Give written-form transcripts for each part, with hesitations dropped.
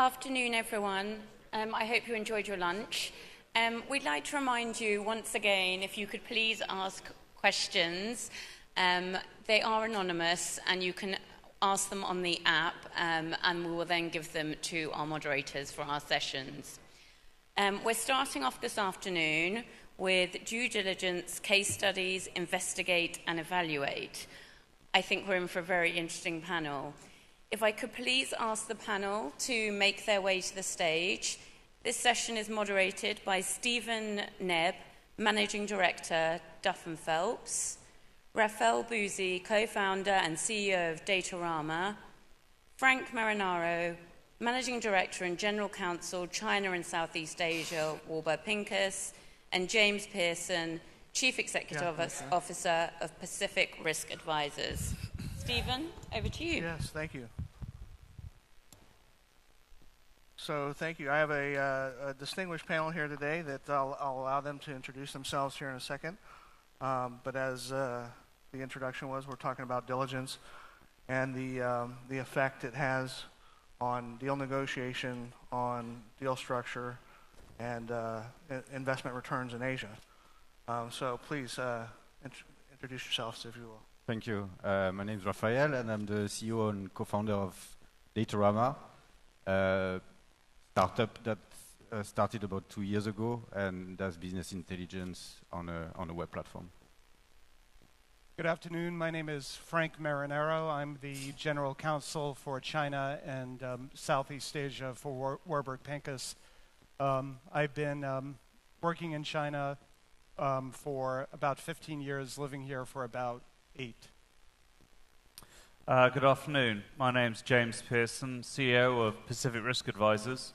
Afternoon, everyone. I hope you enjoyed your lunch. We'd like to remind you once again, if you could please ask questions. They are anonymous, and you can ask them on the app, and we will then give them to our moderators for our sessions. We're starting off this afternoon with due diligence, case studies, investigate, and evaluate. I think we're in for a very interesting panel. If I could please ask the panel to make their way to the stage. This session is moderated by Stephen Nebb, Managing Director, DUFF and PHELPS, Raphael Bouzy, Co-founder and CEO of DATARAMA, Frank Marinaro, Managing Director and General Counsel, China and Southeast Asia, WARBURG PINCUS, and James Pearson, Chief Executive Officer of Pacific Risk Advisors. Stephen, over to you. Yes, thank you. So thank you. I have a distinguished panel here today that I'll allow them to introduce themselves here in a second. But as the introduction was, we're talking about diligence and the effect it has on deal negotiation, on deal structure, and investment returns in Asia. So please introduce yourselves, if you will. Thank you. My name is Raphael, and I'm the CEO and co-founder of DATARAMA, startup that started about 2 years ago and does business intelligence on a web platform. Good afternoon. My name is Frank Marinaro. I'm the General Counsel for China and Southeast Asia for WARBURG PINCUS. I've been working in China for about 15 years, living here for about 8. Good afternoon. My name's James Pearson, CEO of Pacific Risk Advisors.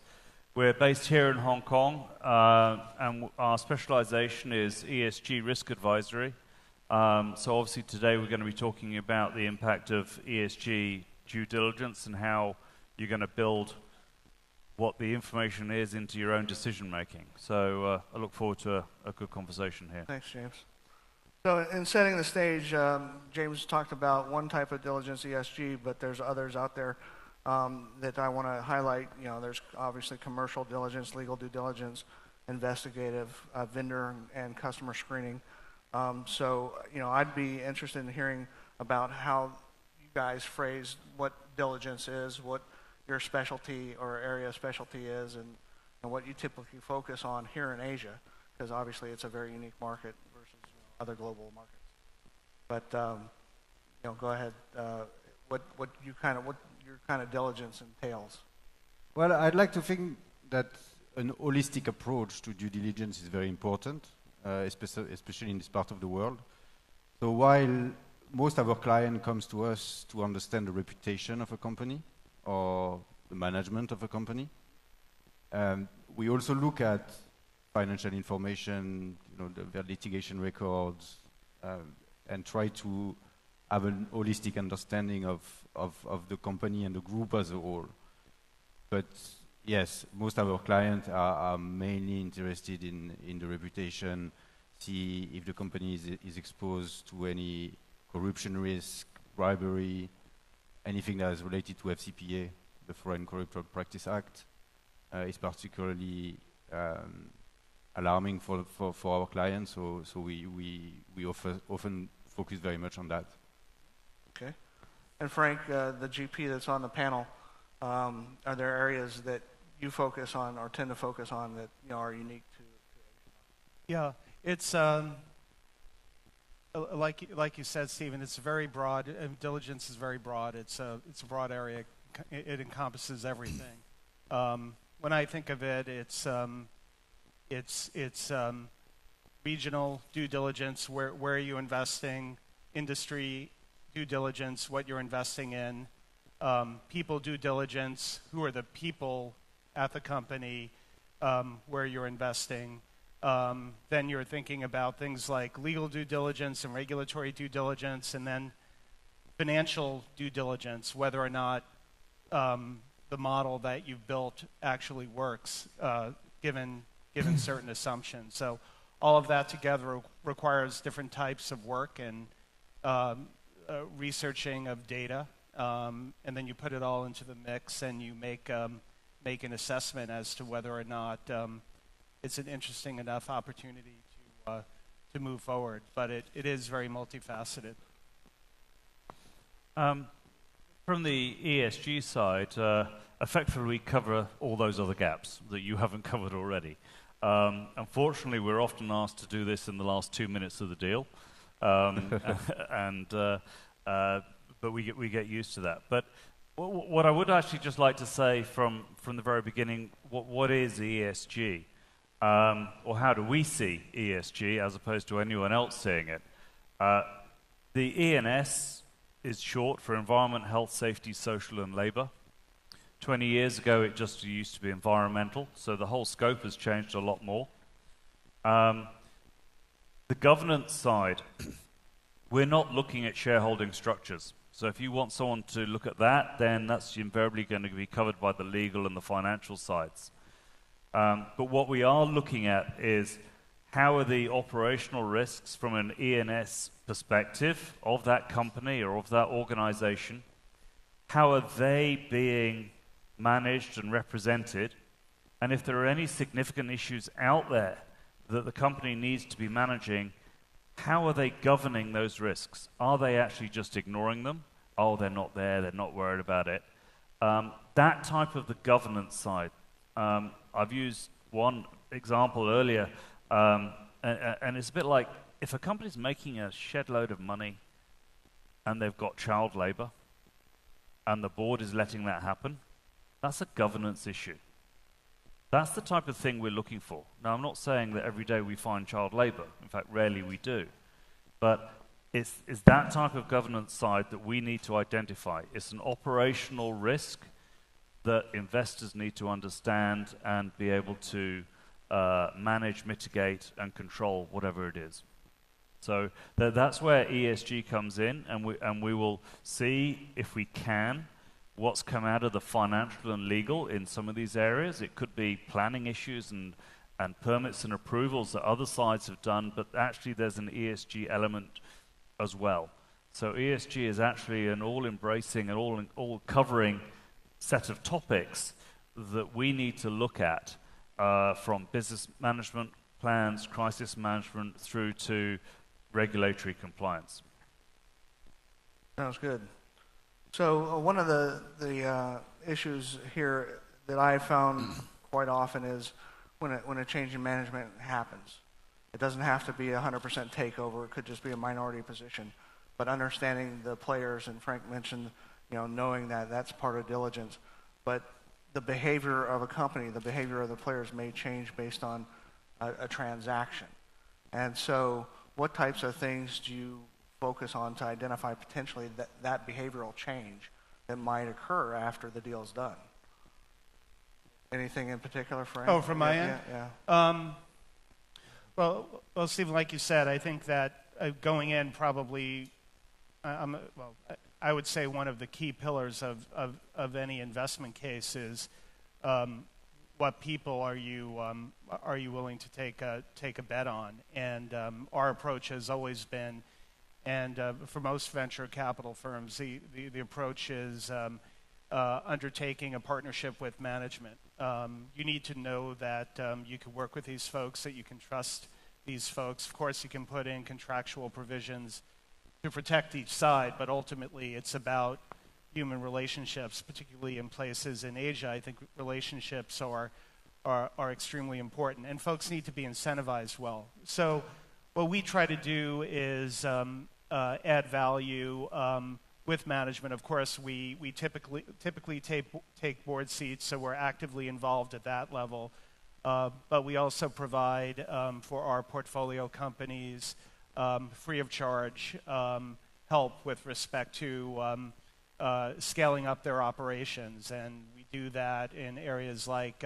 We're based here in Hong Kong, and our specialization is ESG risk advisory. So obviously today we're going to be talking about the impact of ESG due diligence and how you're going to build what the information is into your own decision making. So I look forward to a good conversation here. Thanks, James. So in setting the stage, James talked about one type of diligence, ESG, but there's others out there that I want to highlight. You know, there's obviously commercial diligence, legal due diligence, investigative, vendor and customer screening. So, you know, I'd be interested in hearing about how you guys phrase what diligence is, what your specialty or area of specialty is, and what you typically focus on here in Asia, because obviously it's a very unique market versus other global markets. But you know, go ahead. What your kind of diligence entails? Well, I'd like to think that an holistic approach to due diligence is very important, especially in this part of the world. So while most of our client comes to us to understand the reputation of a company or the management of a company, we also look at financial information, you know, their litigation records, and try to have an holistic understanding of the company and the group as a whole. But yes, most of our clients are mainly interested in the reputation, see if the company is exposed to any corruption risk, bribery, anything that is related to FCPA, the Foreign Corrupt Practice Act, is particularly alarming for our clients. So we often focus very much on that. Okay. And Frank, the GP that's on the panel, are there areas that you focus on or tend to focus on that, you know, are unique to Asia? Yeah, it's like you said, Stephen. It's very broad. Diligence is very broad. It's a broad area. It encompasses everything. When I think of it, it's regional due diligence. Where are you investing? Industry due diligence. What you're investing in. People due diligence. Who are the people at the company where you're investing? Then you're thinking about things like legal due diligence and regulatory due diligence, and then financial due diligence, whether or not the model that you've built actually works, given certain assumptions. So all of that together requires different types of work and researching of data, and then you put it all into the mix and you make make an assessment as to whether or not it's an interesting enough opportunity to move forward. But it is very multifaceted. From the ESG side, effectively we cover all those other gaps that you haven't covered already. Unfortunately, we're often asked to do this in the last 2 minutes of the deal, but we get used to that. But what I would actually just like to say from the very beginning, what is ESG? Or how do we see ESG as opposed to anyone else seeing it? The ENS is short for Environment, Health, Safety, Social and Labour. 20 years ago it just used to be environmental, so the whole scope has changed a lot more. The governance side, we're not looking at shareholding structures. So if you want someone to look at that, then that's invariably going to be covered by the legal and the financial sides. But what we are looking at is how are the operational risks from an ENS perspective of that company or of that organization, how are they being managed and represented, and if there are any significant issues out there that the company needs to be managing, how are they governing those risks? Are they actually just ignoring them? Oh, they're not there, they're not worried about it. That type of the governance side. I've used one example earlier, and it's a bit like if a company's making a shed load of money and they've got child labor and the board is letting that happen, that's a governance issue. That's the type of thing we're looking for. Now, I'm not saying that every day we find child labor. In fact, rarely we do. But it's that type of governance side that we need to identify. It's an operational risk that investors need to understand and be able to manage, mitigate, and control whatever it is. So that's where ESG comes in, and we will see, if we can, what's come out of the financial and legal in some of these areas. It could be planning issues and permits and approvals that other sides have done, but actually there's an ESG element as well. So ESG is actually an all-embracing and all-covering set of topics that we need to look at from business management plans, crisis management, through to regulatory compliance. Sounds good. So one of the issues here that I found quite often is when a change in management happens. It doesn't have to be a 100% takeover. It could just be a minority position. But understanding the players, and Frank mentioned, knowing that that's part of diligence. But the behavior of a company, the behavior of the players may change based on a transaction. And so what types of things do you focus on to identify potentially that behavioral change that might occur after the deal's done? Anything in particular, Frank? Oh, from my end? Yeah. Well, Stephen, like you said, I think that going in probably, I would say one of the key pillars of any investment case is what people are you willing to take a bet on? And our approach has always been, and for most venture capital firms, the approach is undertaking a partnership with management. You need to know that you can work with these folks, that you can trust these folks. Of course, you can put in contractual provisions to protect each side, but ultimately it's about human relationships, particularly in places in Asia. I think relationships are extremely important, and folks need to be incentivized well. So what we try to do is add value with management. Of course, we typically take board seats, so we're actively involved at that level. But we also provide for our portfolio companies free of charge help with respect to scaling up their operations. And we do that in areas like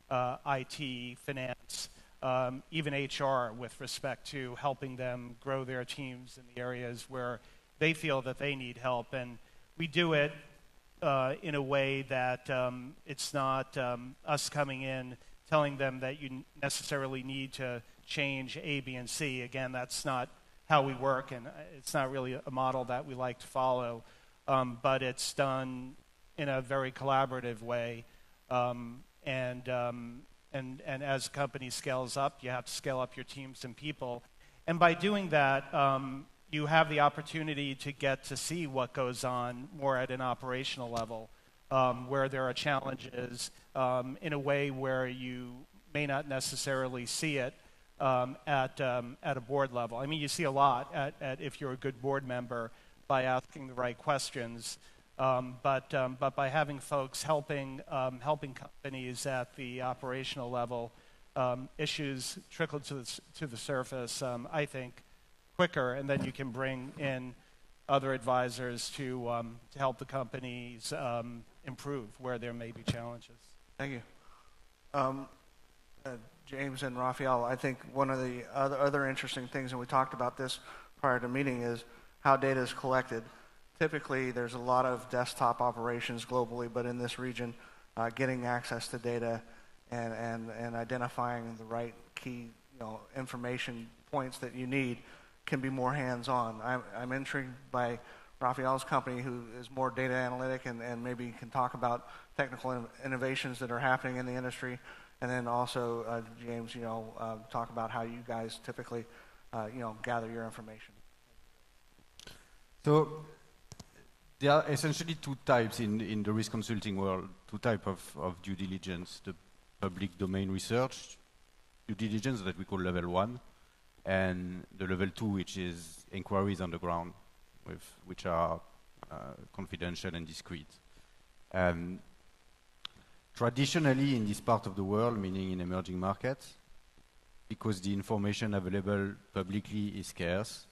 IT, finance, even HR, with respect to helping them grow their teams in the areas where they feel that they need help. And we do it in a way that it's not us coming in telling them that you necessarily need to change A, B, and C. Again, that's not how we work, and it's not really a model that we like to follow. But it's done in a very collaborative way. And as a company scales up, you have to scale up your teams and people. And by doing that, you have the opportunity to get to see what goes on more at an operational level, where there are challenges in a way where you may not necessarily see it at a board level. I mean, you see a lot if you're a good board member by asking the right questions. But by having folks helping companies at the operational level, issues trickle to the surface, I think, quicker, and then you can bring in other advisors to help the companies improve where there may be challenges. Thank you. James and Raphael, I think one of the other interesting things, and we talked about this prior to the meeting, is how data is collected. Typically, there's a lot of desktop operations globally, but in this region, getting access to data and identifying the right key information points that you need can be more hands-on. I'm intrigued by Raphael's company, who is more data analytic and maybe can talk about technical innovations that are happening in the industry. And then also, James, talk about how you guys typically, gather your information. So there are essentially two types in the risk consulting world, two types of due diligence: the public domain research due diligence that we call level 1, and the level 2, which is inquiries on the ground, which are confidential and discreet. Traditionally, in this part of the world, meaning in emerging markets, because the information available publicly is scarce,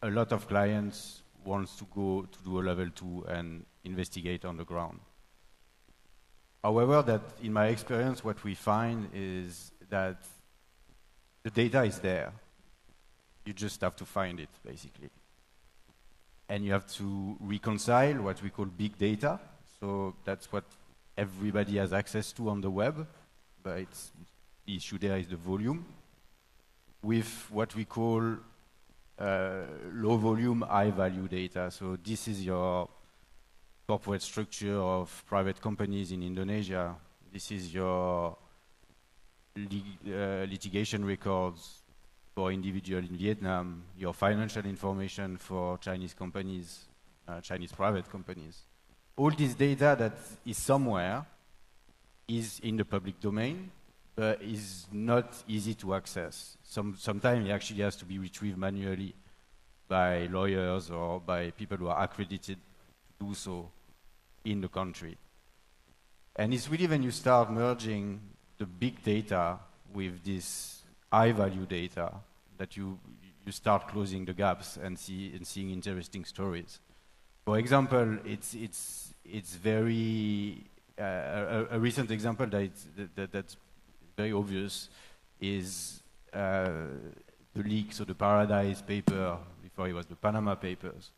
a lot of clients want to go to do a level 2 and investigate on the ground. However, that in my experience, what we find is that the data is there. You just have to find it, basically. And you have to reconcile what we call big data. So that's what everybody has access to on the web, but the issue there is the volume, with what we call low volume, high value data. So this is your corporate structure of private companies in Indonesia. This is your litigation records for individual in Vietnam, your financial information for Chinese companies, Chinese private companies. All this data that is somewhere is in the public domain, but is not easy to access. Sometimes it actually has to be retrieved manually by lawyers or by people who are accredited to do so in the country. And it's really when you start merging the big data with this high value data that you start closing the gaps and seeing interesting stories. For example, it's very a recent example that's very obvious is the leak, so the Paradise paper, before it was the Panama Papers.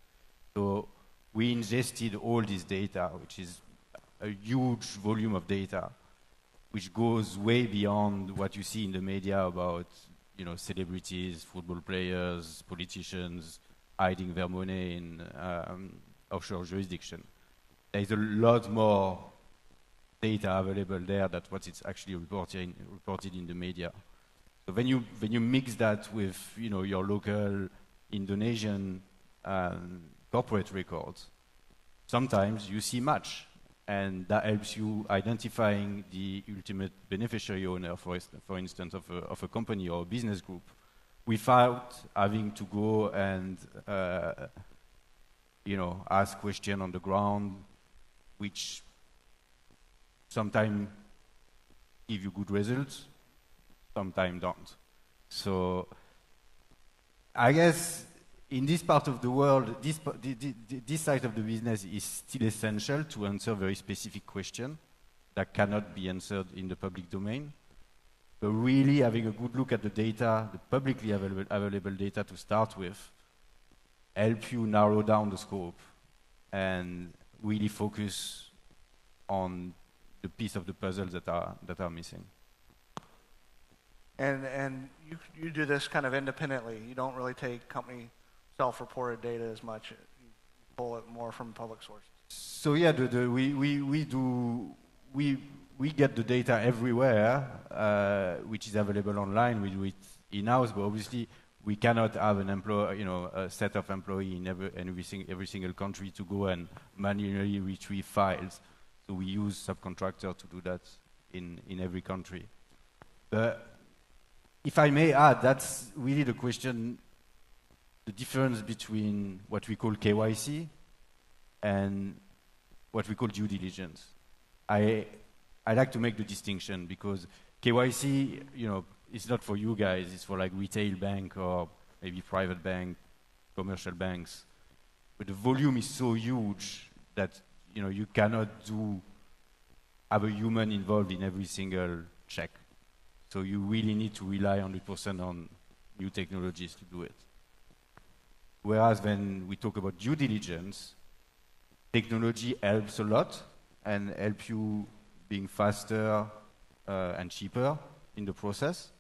So we ingested all this data, which is a huge volume of data, which goes way beyond what you see in the media about, celebrities, football players, politicians hiding their money in offshore jurisdiction. There is a lot more data available there than what is actually reported in the media. So when you mix that with your local Indonesian corporate records, sometimes you see much, and that helps you identifying the ultimate beneficiary owner, for instance, of a company or a business group, without having to go and ask questions on the ground, which sometimes give you good results, sometimes don't. So I guess in this part of the world, this side of the business is still essential to answer very specific questions that cannot be answered in the public domain. But really having a good look at the data, the publicly available data to start with, help you narrow down the scope and really focus on the piece of the puzzle that are missing. And you do this kind of independently. You don't really take company self-reported data as much. You pull it more from public sources. So yeah, we we get the data everywhere, which is available online. We do it in-house, but obviously we cannot have an employee, a set of employees in every single country to go and manually retrieve files. So we use subcontractors to do that in every country. But if I may add, that's really the question, the difference between what we call KYC and what we call due diligence. I like to make the distinction because KYC, it's not for you guys, it's for like retail bank or maybe private bank, commercial banks. But the volume is so huge that you cannot have a human involved in every single check. So you really need to rely 100% on new technologies to do it. Whereas when we talk about due diligence, technology helps a lot and help you being faster and cheaper in the process.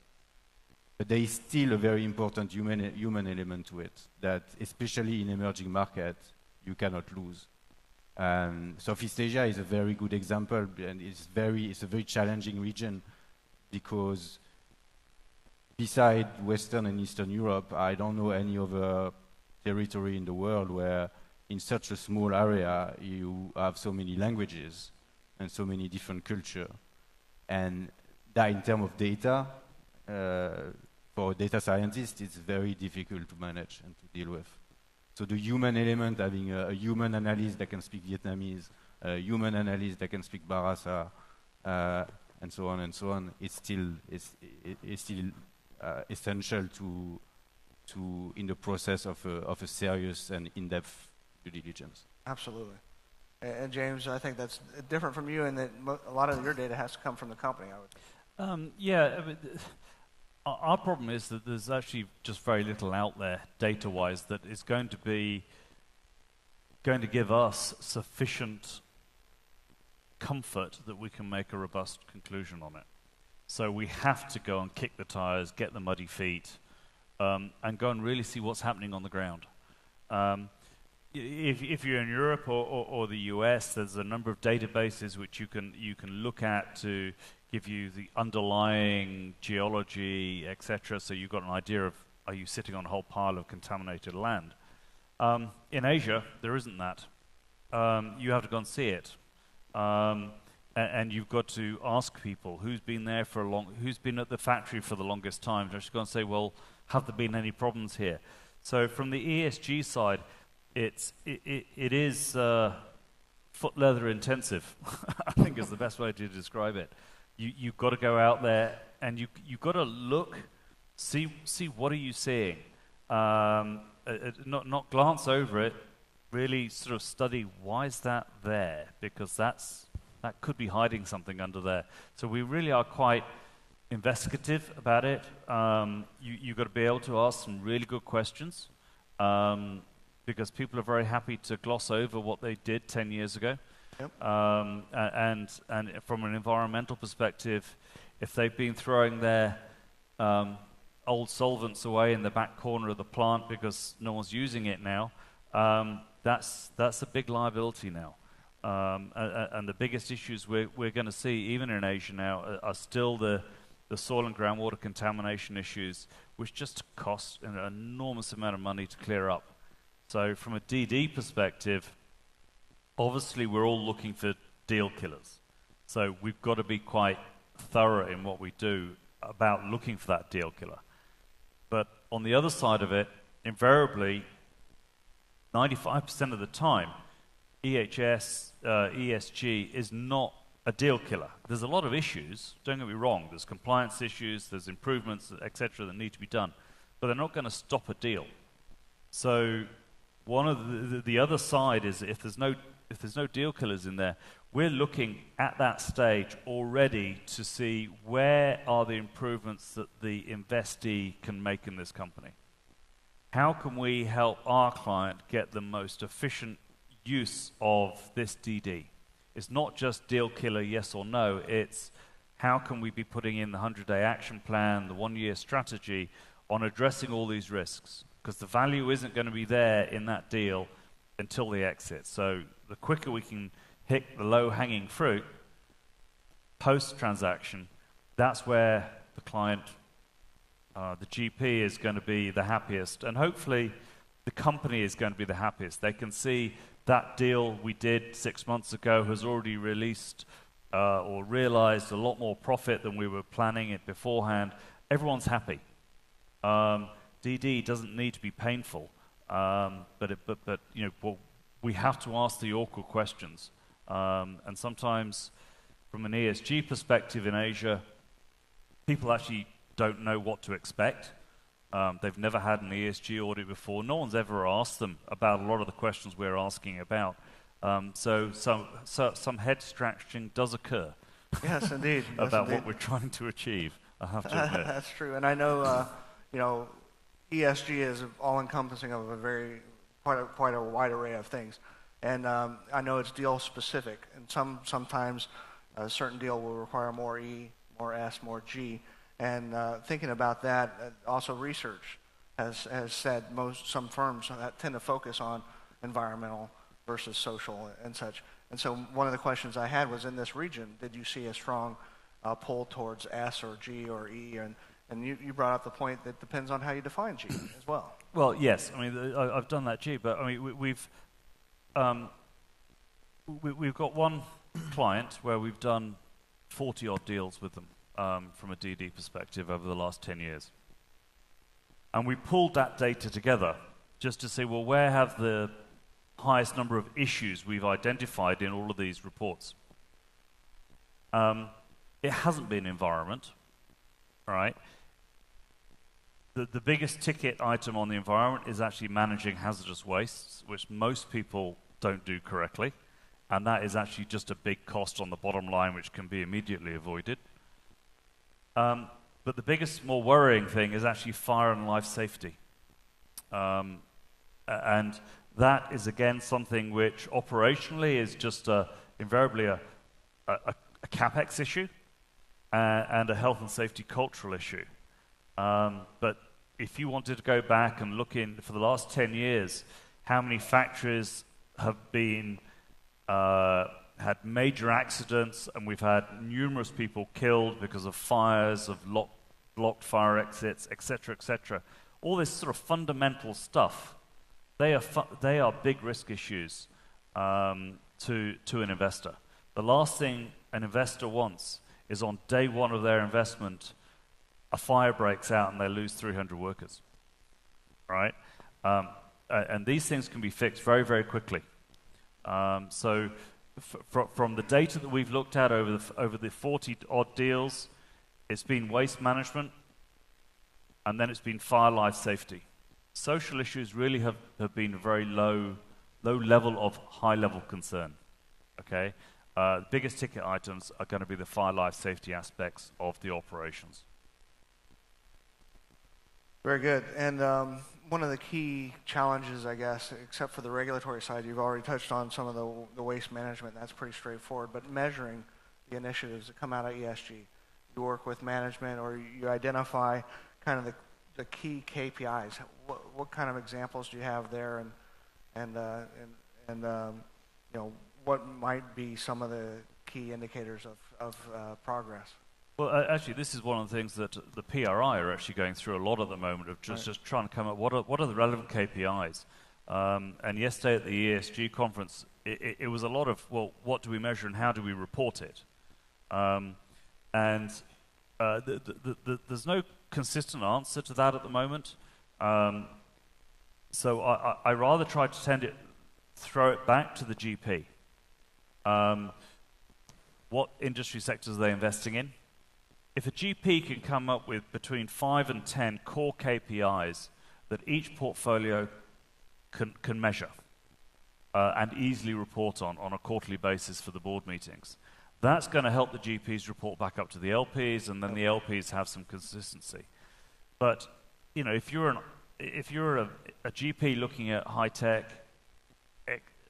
But there is still a very important human element to it that, especially in emerging markets, you cannot lose. Southeast Asia is a very good example, and it's a very challenging region because beside Western and Eastern Europe, I don't know any other territory in the world where in such a small area you have so many languages and so many different cultures. And that in terms of data, for a data scientist, it's very difficult to manage and to deal with. So the human element, having a human analyst that can speak Vietnamese, a human analyst that can speak Bahasa, and so on, it's still essential to in the process of a serious and in-depth due diligence. Absolutely. And James, I think that's different from you in that a lot of your data has to come from the company, I would. Yeah, our problem is that there's actually just very little out there, data-wise, that is going to give us sufficient comfort that we can make a robust conclusion on it. So we have to go and kick the tires, get the muddy feet, and go and really see what's happening on the ground. If you're in Europe or the US, there's a number of databases which you can look at to give you the underlying geology, etc. So you've got an idea of, are you sitting on a whole pile of contaminated land? In Asia, there isn't that. You have to go and see it. And you've got to ask people who's been there who's been at the factory for the longest time. Just go and say, well, have there been any problems here? So from the ESG side, it is foot leather intensive. I think is the best way to describe it. You've got to go out there and you've got to look, see what are you seeing. Not glance over it. Really sort of study why is that there, because that could be hiding something under there. So we really are quite investigative about it. You've got to be able to ask some really good questions, because people are very happy to gloss over what they did 10 years ago. Yep. And from an environmental perspective, if they've been throwing their old solvents away in the back corner of the plant because no one's using it now, that's a big liability now. And the biggest issues we're going to see, even in Asia now, are still the soil and groundwater contamination issues, which just cost an enormous amount of money to clear up. So from a DD perspective, obviously we're all looking for deal killers. So we've got to be quite thorough in what we do about looking for that deal killer. But on the other side of it, invariably, 95% of the time, ESG is not a deal killer. There's a lot of issues, don't get me wrong. There's compliance issues, there's improvements, etc. that need to be done. But they're not going to stop a deal. So one of the other side is if there's no deal killers in there, we're looking at that stage already to see where are the improvements that the investee can make in this company. How can we help our client get the most efficient use of this DD? It's not just deal killer, yes or no. It's how can we be putting in the 100-day action plan, the one-year strategy on addressing all these risks? Because the value isn't going to be there in that deal until the exit. So the quicker we can hit the low-hanging fruit, post-transaction, that's where the client, the GP is going to be the happiest, and hopefully the company is going to be the happiest. They can see that deal we did 6 months ago has already released or realized a lot more profit than we were planning it beforehand. Everyone's happy. DD doesn't need to be painful, but you know, well, we have to ask the awkward questions. And sometimes, from an ESG perspective in Asia, people actually don't know what to expect. They've never had an ESG audit before. No one's ever asked them about a lot of the questions we're asking about. So some head scratching does occur. Yes, indeed. about what we're trying to achieve, I have to admit. That's true. And I know, you know, ESG is all-encompassing of quite a wide array of things. And I know it's deal specific, and sometimes a certain deal will require more E, more S, more G. And thinking about that, also research has said some firms that tend to focus on environmental versus social and such. And so one of the questions I had was, in this region, did you see a strong pull towards S or G or E? And you brought up the point that depends on how you define G as well. Well, yes. I mean, I've done that G, but I mean, we've got one client where we've done 40-odd deals with them from a DD perspective over the last 10 years. And we pulled that data together just to say, well, where have the highest number of issues we've identified in all of these reports? It hasn't been environment, all right? The biggest ticket item on the environment is actually managing hazardous wastes, which most people don't do correctly, and that is actually just a big cost on the bottom line, which can be immediately avoided. But the biggest, more worrying thing is actually fire and life safety. And that is, again, something which operationally is just invariably a CapEx issue and a health and safety cultural issue. But if you wanted to go back and look in for the last 10 years, how many factories have been had major accidents, and we've had numerous people killed because of fires, of blocked fire exits, etc., etc. All this sort of fundamental stuff, they are big risk issues to an investor. The last thing an investor wants is, on day one of their investment, a fire breaks out and they lose 300 workers, right? And these things can be fixed very, very quickly. So from the data that we've looked at over the 40-odd deals, it's been waste management, and then it's been fire life safety. Social issues really have been a very low level of high-level concern, okay? The biggest ticket items are going to be the fire life safety aspects of the operations. Very good. And one of the key challenges, I guess, except for the regulatory side, you've already touched on some of the waste management. That's pretty straightforward. But measuring the initiatives that come out of ESG, you work with management, or you identify kind of the key KPIs. What kind of examples do you have there, and you know, what might be some of the key indicators of progress? Well, actually, this is one of the things that the PRI are actually going through a lot at the moment, of just trying to come up what are the relevant KPIs. And yesterday at the ESG conference, it was a lot of, well, what do we measure and how do we report it? There's no consistent answer to that at the moment. So I rather try to throw it back to the GP. What industry sectors are they investing in? If a GP can come up with between 5 and 10 core KPIs that each portfolio can measure and easily report on a quarterly basis for the board meetings, that's going to help the GPs report back up to the LPs, and then the LPs have some consistency. But you know, if you're a GP looking at high tech,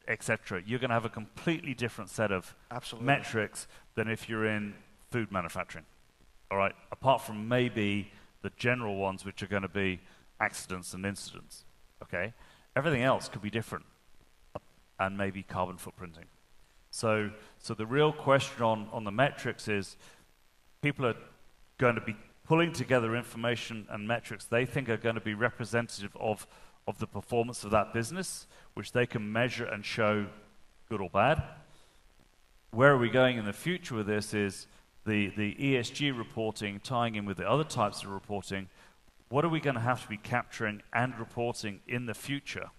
etc., you're going to have a completely different set of metrics than if you're in food manufacturing. All right, apart from maybe the general ones, which are going to be accidents and incidents. Okay, everything else could be different, and maybe carbon footprinting. So the real question on the metrics is, people are going to be pulling together information and metrics they think are going to be representative of the performance of that business, which they can measure and show good or bad. Where are we going in the future with this is the ESG reporting tying in with the other types of reporting. What are we going to have to be capturing and reporting in the future?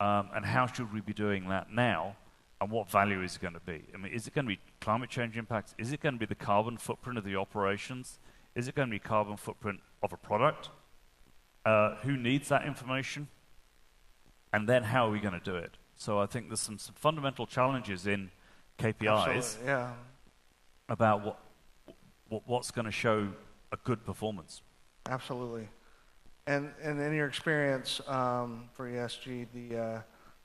And how should we be doing that now? And what value is it going to be? I mean, is it going to be climate change impacts? Is it going to be the carbon footprint of the operations? Is it going to be carbon footprint of a product? Who needs that information? And then how are we going to do it? So I think there's some fundamental challenges in KPIs about what's going to show a good performance. Absolutely. And in your experience for ESG,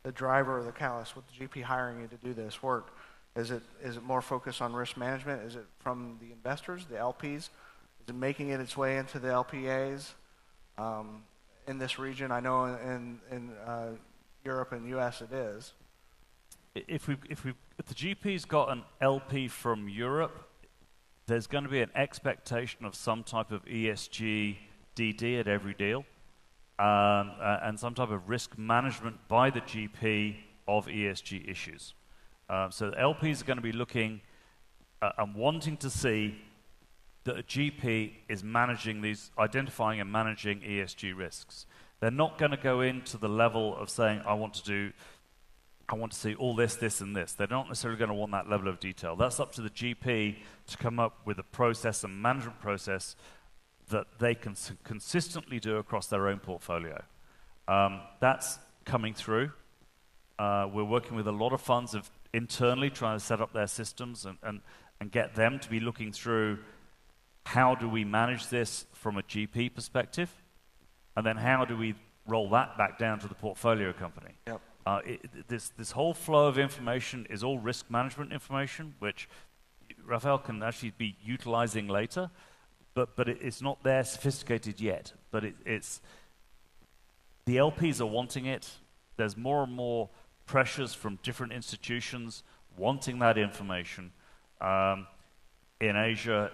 the driver or the catalyst with the GP hiring you to do this work, is it more focused on risk management? Is it from the investors, the LPs? Is it making its way into the LPAs in this region? I know in Europe and US it is. If the GP's got an LP from Europe, there's going to be an expectation of some type of ESG DD at every deal, and some type of risk management by the GP of ESG issues. So the LPs are going to be looking and wanting to see that a GP is managing these, identifying and managing ESG risks. They're not going to go into the level of saying, I want to see all this, this, and this. They're not necessarily going to want that level of detail. That's up to the GP to come up with a process, a management process that they can consistently do across their own portfolio. That's coming through. We're working with a lot of funds internally trying to set up their systems and get them to be looking through how do we manage this from a GP perspective, and then how do we roll that back down to the portfolio company. Yep. This whole flow of information is all risk management information, which Raphael can actually be utilizing later, but it's not there sophisticated yet. But it's the LPs are wanting it. There's more and more pressures from different institutions wanting that information. In Asia,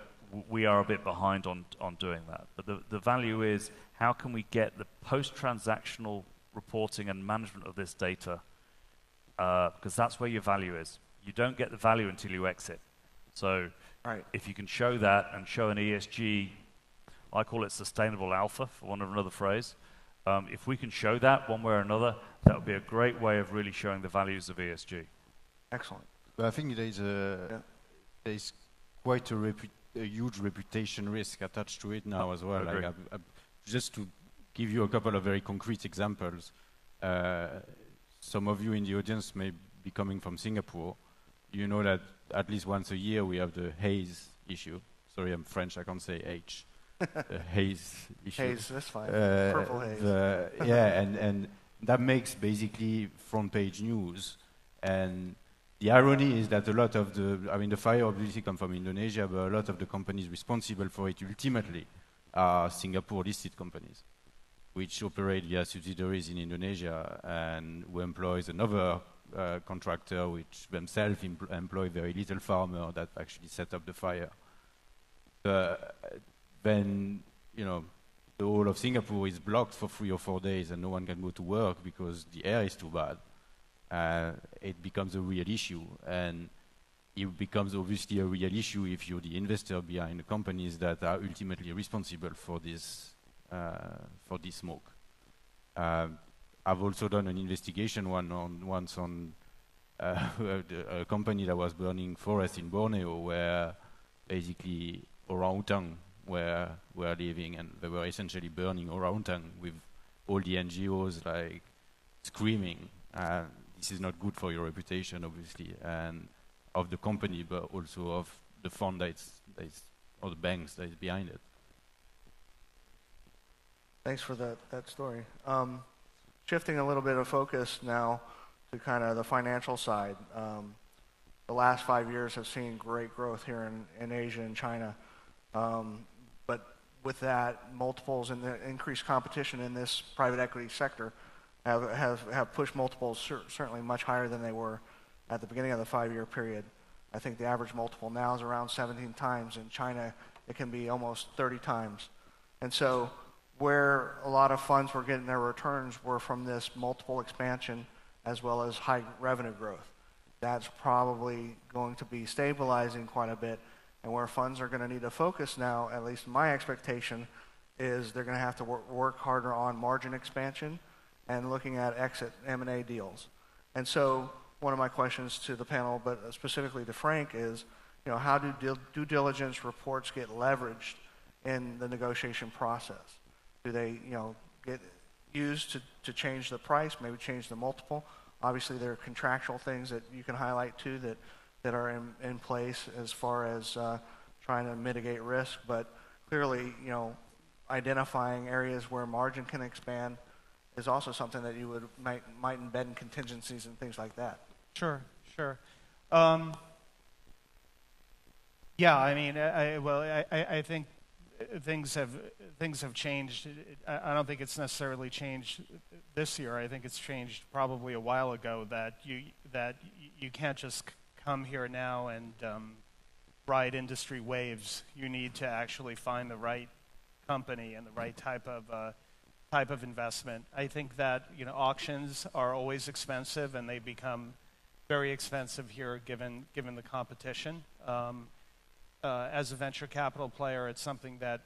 we are a bit behind on doing that. But the value is, how can we get the post-transactional reporting and management of this data? Because that's where your value is. You don't get the value until you exit. So if you can show that and show an ESG, I call it sustainable alpha, for want of another phrase. If we can show that one way or another, that would be a great way of really showing the values of ESG. Excellent. Well, I think there is quite a huge reputation risk attached to it now as well. Like, just to give you a couple of very concrete examples, some of you in the audience may be coming from Singapore. You know that at least once a year we have the haze issue. Sorry, I'm French, I can't say H. The haze issue. Haze, that's fine. Purple haze. And that makes basically front page news. And the irony is that a lot of the fire obviously come from Indonesia, but a lot of the companies responsible for it ultimately are Singapore listed companies, which operate via subsidiaries in Indonesia and who employs another contractor, which themselves employ very little farmer that actually set up the fire. Then, the whole of Singapore is blocked for 3 or 4 days and no one can go to work because the air is too bad. It becomes a real issue, and it becomes obviously a real issue if you're the investor behind the companies that are ultimately responsible for this smoke. I've also done an investigation once on a company that was burning forest in Borneo, where basically orangutan were living, and they were essentially burning orangutan with all the NGOs like screaming. This is not good for your reputation, obviously, and of the company, but also of the fund or the banks that is behind it. Thanks for that story. Shifting a little bit of focus now to kind of the financial side. The last 5 years have seen great growth here in Asia and China. But with that, multiples and the increased competition in this private equity sector have pushed multiples certainly much higher than they were at the beginning of the 5-year period. I think the average multiple now is around 17 times. In China, it can be almost 30 times. And so where a lot of funds were getting their returns were from this multiple expansion as well as high revenue growth. That's probably going to be stabilizing quite a bit. And where funds are going to need to focus now, at least my expectation, is they're going to have to work harder on margin expansion and looking at exit M&A deals. And so one of my questions to the panel, but specifically to Frank, is, how do due diligence reports get leveraged in the negotiation process? Do they, get used to change the price, maybe change the multiple? Obviously, there are contractual things that you can highlight too that are in place as far as trying to mitigate risk. But clearly, identifying areas where margin can expand is also something that you might embed in contingencies and things like that. Sure. Yeah, I mean, I think things have changed. I don't think it's necessarily changed this year. I think it's changed probably a while ago. That you can't just come here now and ride industry waves. You need to actually find the right company and the right type of investment. I think that auctions are always expensive, and they become very expensive here given the competition. As a venture capital player, it's something that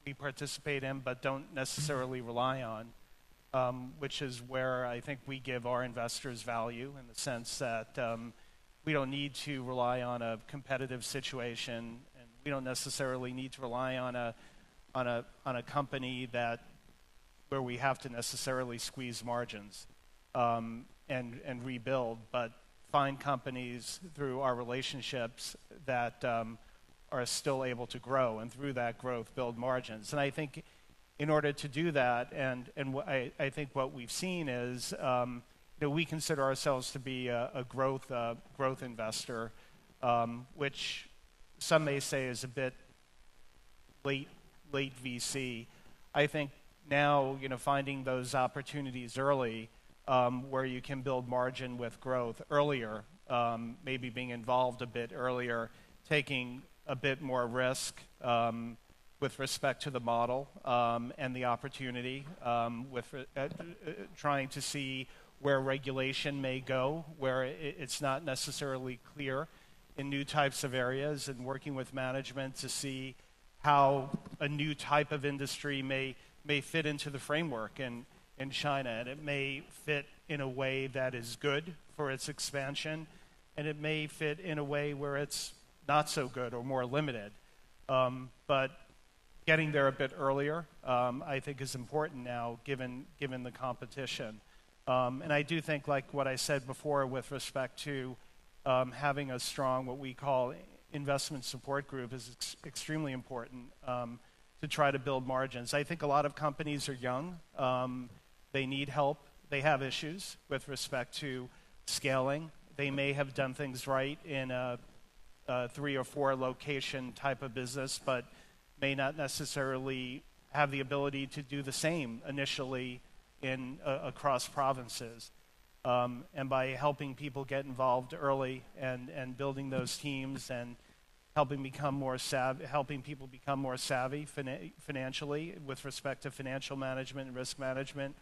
we participate in but don't necessarily rely on, which is where I think we give our investors value, in the sense that we don't need to rely on a competitive situation, and we don't necessarily need to rely on a company where we have to necessarily squeeze margins and rebuild, but find companies through our relationships that are still able to grow, and through that growth build margins. And I think in order to do that, and I think what we've seen is we consider ourselves to be a growth investor, which some may say is a bit late VC. I think now finding those opportunities early, where you can build margin with growth earlier, maybe being involved a bit earlier, taking a bit more risk with respect to the model and the opportunity, with trying to see where regulation may go, where it's not necessarily clear in new types of areas, and working with management to see how a new type of industry may fit into the framework in China, and it may fit in a way that is good for its expansion, and it may fit in a way where it's not so good or more limited. But getting there a bit earlier, I think, is important now, given the competition. And I do think, like what I said before with respect to having a strong, what we call investment support group, is extremely important to try to build margins. I think a lot of companies are young. They need help. They have issues with respect to scaling. They may have done things right in a 3 or 4 location type of business, but may not necessarily have the ability to do the same initially across provinces. And by helping people get involved early and building those teams and helping people become more savvy financially with respect to financial management and risk management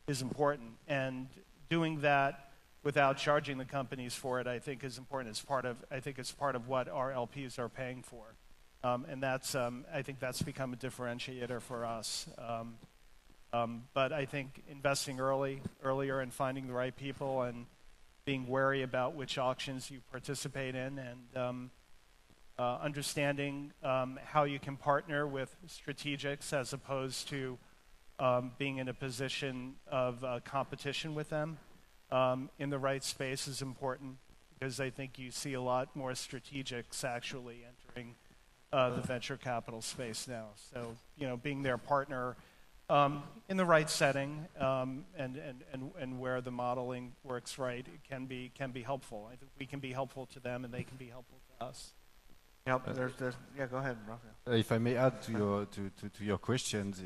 is important. And doing that without charging the companies for it, I think, is important. It's part of what our LPs are paying for. And that's, I think that's become a differentiator for us. But I think investing earlier and finding the right people and being wary about which auctions you participate in, and understanding how you can partner with strategics as opposed to being in a position of competition with them in the right space is important, because I think you see a lot more strategics actually entering the venture capital space now. So, being their partner in the right setting and where the modeling works right, it can be helpful. I think we can be helpful to them, and they can be helpful to us. Yep. Yeah, go ahead, Raphael. If I may add to your questions,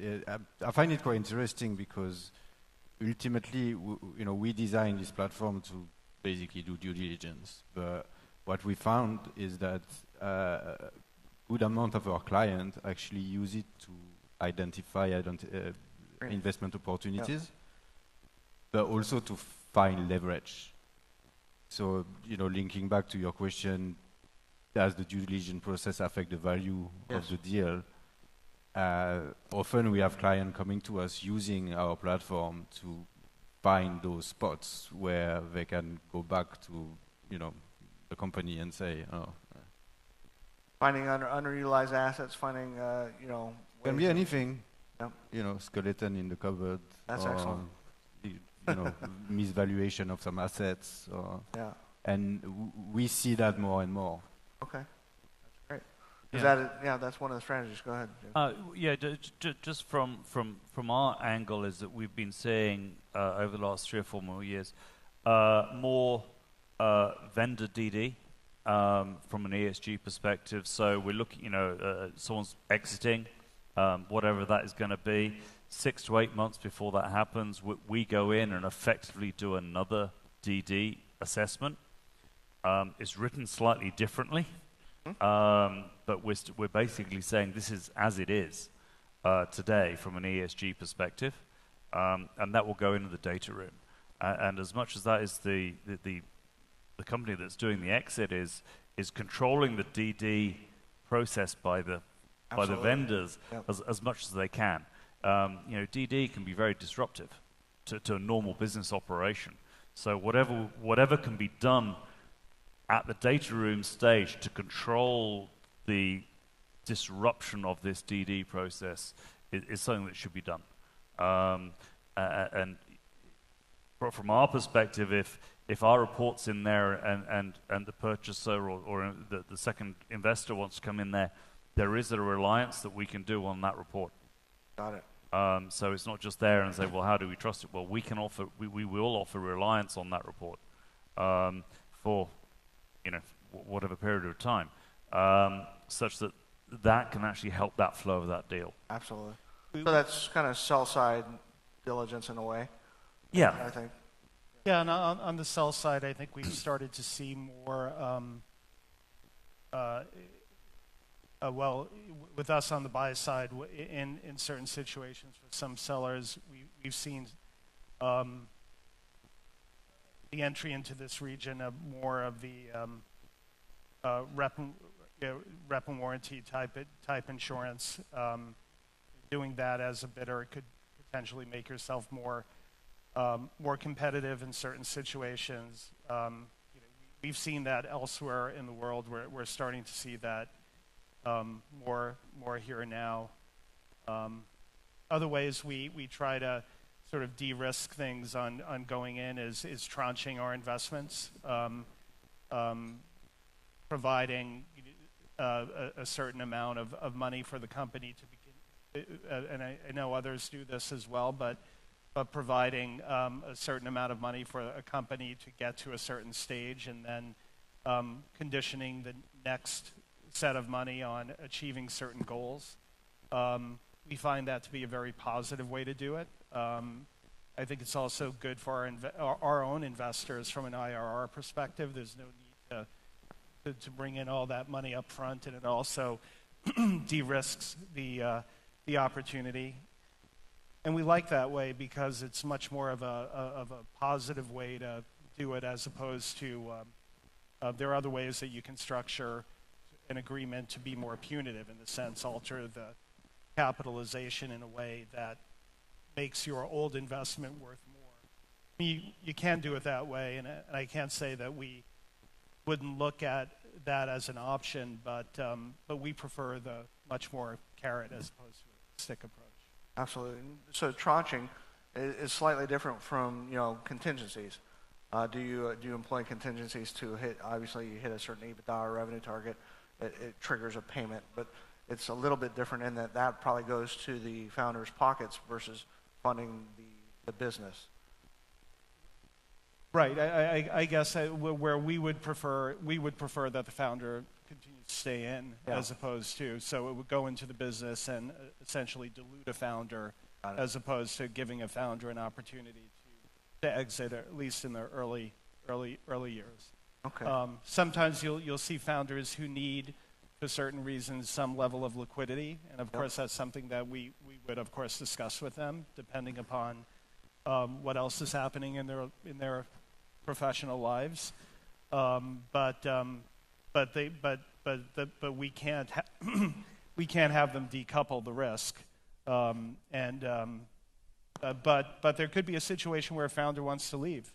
I find it quite interesting, because ultimately, we design this platform to basically do due diligence. But what we found is that a good amount of our clients actually use it to identify investment opportunities, but also to find leverage. So, linking back to your question, does the due diligence process affect the value of the deal? Often we have clients coming to us using our platform to find those spots where they can go back to, the company and say, finding underutilized assets, finding, can be anything. Skeleton in the cupboard. That's excellent. Misvaluation of some assets. And we see that more and more. Okay, that's great. That's one of the strategies. Go ahead, Jim. Just from our angle is that we've been seeing over the last 3 or 4 more years more vendor DD from an ESG perspective. So we're looking, someone's exiting, whatever that is going to be. 6 to 8 months before that happens, we go in and effectively do another DD assessment. It's written slightly differently, but we're basically saying this is as it is today from an ESG perspective, and that will go into the data room. And as much as that is the company that's doing the exit is controlling the DD process by the vendors as much as they can. DD can be very disruptive to a normal business operation. So whatever can be done at the data room stage to control the disruption of this DD process is something that should be done. And from our perspective, if our report's in there and the purchaser or the second investor wants to come in there, there is a reliance that we can do on that report. Got it. So it's not just there and say, well, how do we trust it? Well, we will offer reliance on that report for whatever period of time, such that can actually help that flow of that deal. Absolutely. So that's kind of sell-side diligence in a way. Yeah. I think. Yeah, and on the sell side, I think we've started to see more. Well, with us on the buy side, in certain situations with some sellers, we've seen the entry into this region of more of the rep and warranty type insurance. Doing that as a bidder could potentially make yourself more competitive in certain situations. We've seen that elsewhere in the world. We're starting to see that more here and now. Other ways we try to sort of de-risk things on going in is tranching our investments, providing a certain amount of money for the company to begin. And I know others do this as well, but providing a certain amount of money for a company to get to a certain stage, and then conditioning the next set of money on achieving certain goals. We find that to be a very positive way to do it. I think it's also good for our own investors from an IRR perspective. There's no need to bring in all that money up front, and it also de-risks the opportunity. And we like that way because it's much more of a positive way to do it, as opposed to there are other ways that you can structure an agreement to be more punitive, in the sense, alter the capitalization in a way that makes your old investment worth more. You can't do it that way, and I can't say that we wouldn't look at that as an option, but we prefer the much more carrot as opposed to a stick approach. Absolutely. So tranching is slightly different from contingencies. Do you employ contingencies to hit? Obviously, you hit a certain EBITDA or revenue target, it triggers a payment, but it's a little bit different in that probably goes to the founder's pockets versus funding the business. Right. I guess where we would prefer that the founder continues to stay in, as opposed to, so it would go into the business and essentially dilute a founder, as opposed to giving a founder an opportunity to exit, at least in the early years. Okay. Sometimes you'll see founders who need, for certain reasons, some level of liquidity, and of course that's something that we would of course discuss with them, depending upon what else is happening in their professional lives. But we can't we can't have them decouple the risk. But there could be a situation where a founder wants to leave,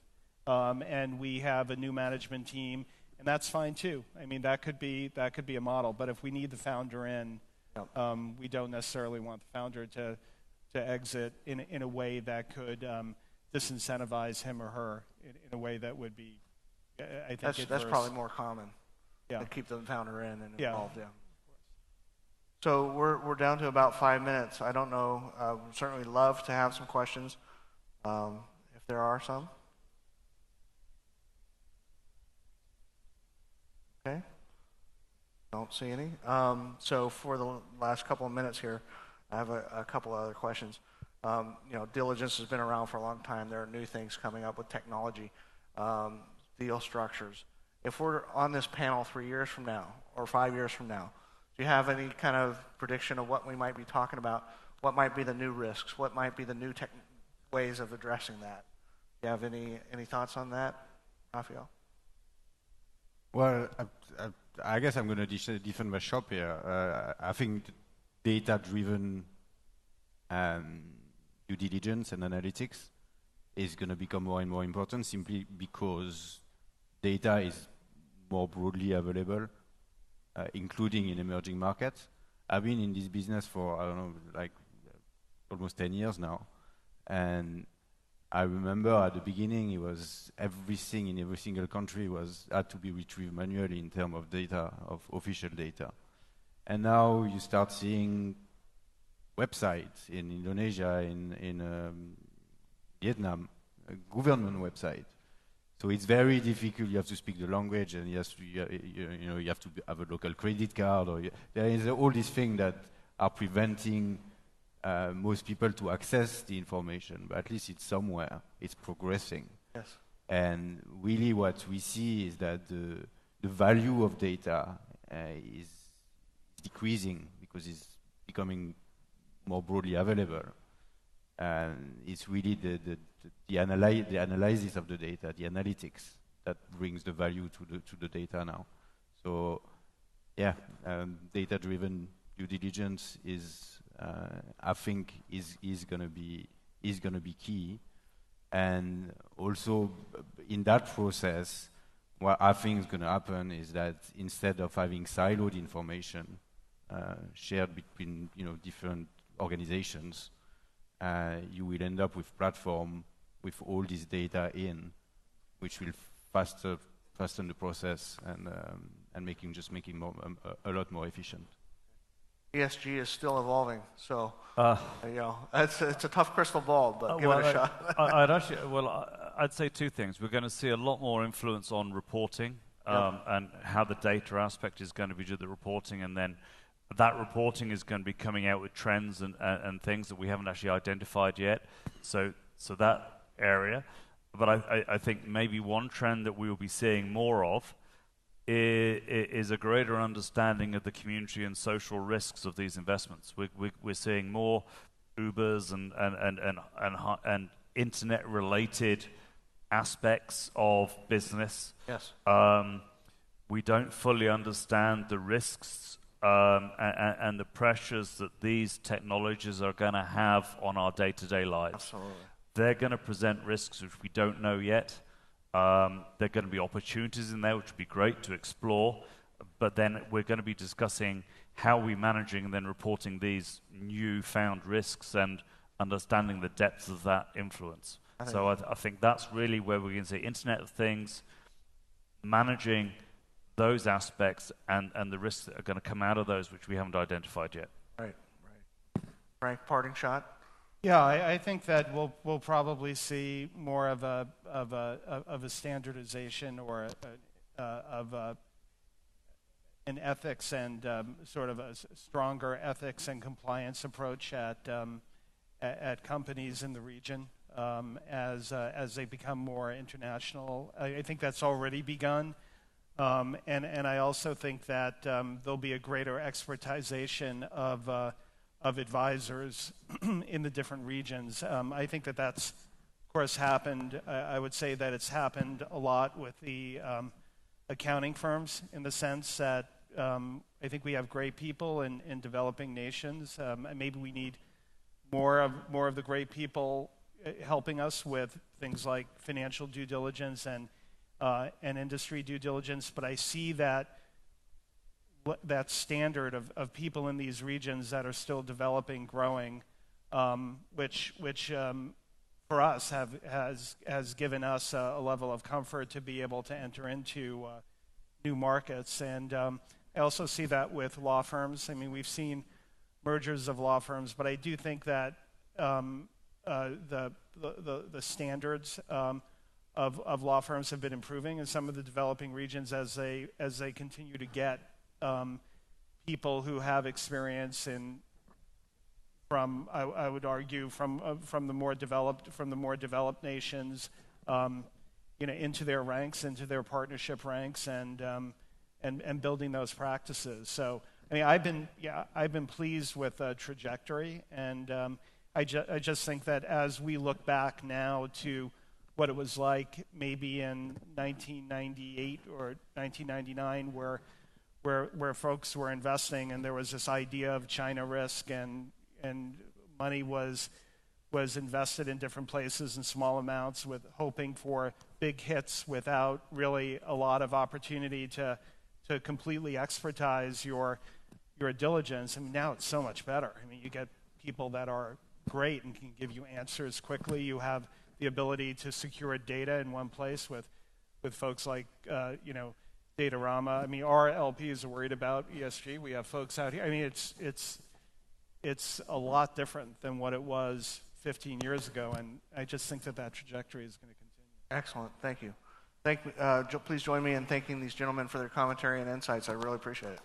and we have a new management team, and that's fine too. I mean, that could be a model. But if we need the founder in, we don't necessarily want the founder to exit in a way that could disincentivize him or her in a way that would be, I think, that's probably more common. To keep the founder in and involved. Yeah. So we're down to about 5 minutes. I don't know. We'd certainly love to have some questions, if there are some. Okay. Don't see any. So for the last couple of minutes here, I have a couple of other questions. Diligence has been around for a long time. There are new things coming up with technology, deal structures. If we're on this panel 3 years from now or 5 years from now, do you have any kind of prediction of what we might be talking about? What might be the new risks? What might be the new ways of addressing that? Do you have any thoughts on that, Raphael? Well, I guess I'm going to defend my shop here. I think data-driven due diligence and analytics is going to become more and more important simply because data is more broadly available, including in emerging markets. I've been in this business for, I don't know, like almost 10 years now. And I remember at the beginning, it was everything in every single country had to be retrieved manually in terms of data, of official data. And now you start seeing websites in Indonesia, in Vietnam, a government website. So it's very difficult. You have to speak the language, and you have to have a local credit card. There is all these things that are preventing most people to access the information. But at least it's somewhere. It's progressing. Yes. And really, what we see is that the value of data is decreasing because it's becoming more broadly available. And it's really the analysis of the data, the analytics, that brings the value to the data now. So, yeah, data-driven due diligence is, I think, is going to be key. And also, in that process, what I think is going to happen is that instead of having siloed information shared between different organizations, you will end up with platform with all this data in, which will fasten the process and making more, a lot more efficient. ESG is still evolving, so it's a tough crystal ball, but give it a shot. I'd say two things. We're going to see a lot more influence on reporting and how the data aspect is going to be do the reporting, and then that reporting is going to be coming out with trends and things that we haven't actually identified yet. So that area. But I think maybe one trend that we will be seeing more of is a greater understanding of the community and social risks of these investments. We're seeing more Ubers and internet-related aspects of business. Yes. We don't fully understand the risks and the pressures that these technologies are going to have on our day-to-day lives. Absolutely. They're going to present risks which we don't know yet. There are going to be opportunities in there which would be great to explore, but then we're going to be discussing how we're managing and then reporting these new-found risks and understanding the depth of that influence. So I think that's really where we're going to see Internet of Things, managing those aspects and the risks that are going to come out of those which we haven't identified yet. Right. Frank, parting shot? Yeah, I think that we'll probably see more of a standardization or an ethics and sort of a stronger ethics and compliance approach at companies in the region. as they become more international. I think that's already begun. And I also think that there'll be a greater expertization of advisors in the different regions. I think that that's, of course, happened. I would say that it's happened a lot with the accounting firms, in the sense that I think we have great people in developing nations. And maybe we need more of the great people helping us with things like financial due diligence and industry due diligence. But I see that standard of people in these regions that are still developing, growing, which for us has given us a level of comfort to be able to enter into new markets. And I also see that with law firms. I mean, we've seen mergers of law firms, but I do think that the standards of law firms have been improving in some of the developing regions as they continue to get people who have experience from I would argue from the more developed nations, into their ranks, into their partnership ranks, and building those practices. So I mean, I've been pleased with the trajectory, and I just think that as we look back now to what it was like maybe in 1998 or 1999, where folks were investing and there was this idea of China risk, and money was invested in different places in small amounts, with hoping for big hits without really a lot of opportunity to completely expertise your diligence. I mean, now it's so much better. I mean, you get people that are great and can give you answers quickly. You have the ability to secure data in one place with folks like DATARAMA. I mean, our LPs are worried about ESG. We have folks out here. I mean, it's a lot different than what it was 15 years ago, and I just think that trajectory is going to continue. Excellent. Thank you. Please join me in thanking these gentlemen for their commentary and insights. I really appreciate it.